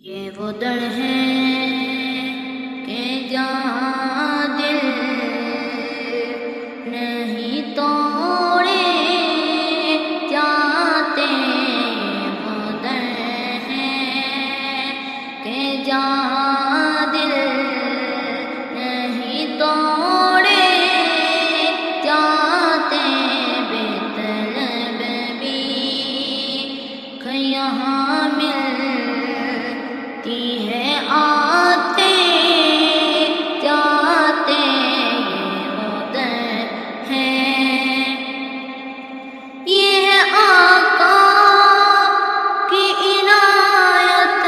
یہ وہ در ہے کہ جہاں دل نہیں توڑے جاتے، وہ در ہے کہ جہاں دل نہیں توڑے جاتے، بے طلب بھی کہ یہاں ملتی ہے آتے جاتے، یہ وہ در ہے، یہ ہے آقا کی عنایت،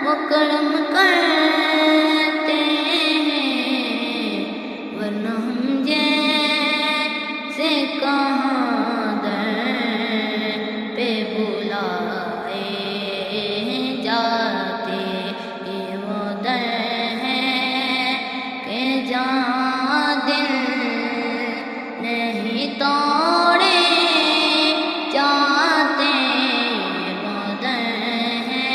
وہ کرم کرتے ہیں، ورنہ ہم جیسے کہاں در پہ بلائے جاتے، یہ وہ در ہے کہ جہاں دل نہیں توڑے جاتے، یہ وہ در ہے۔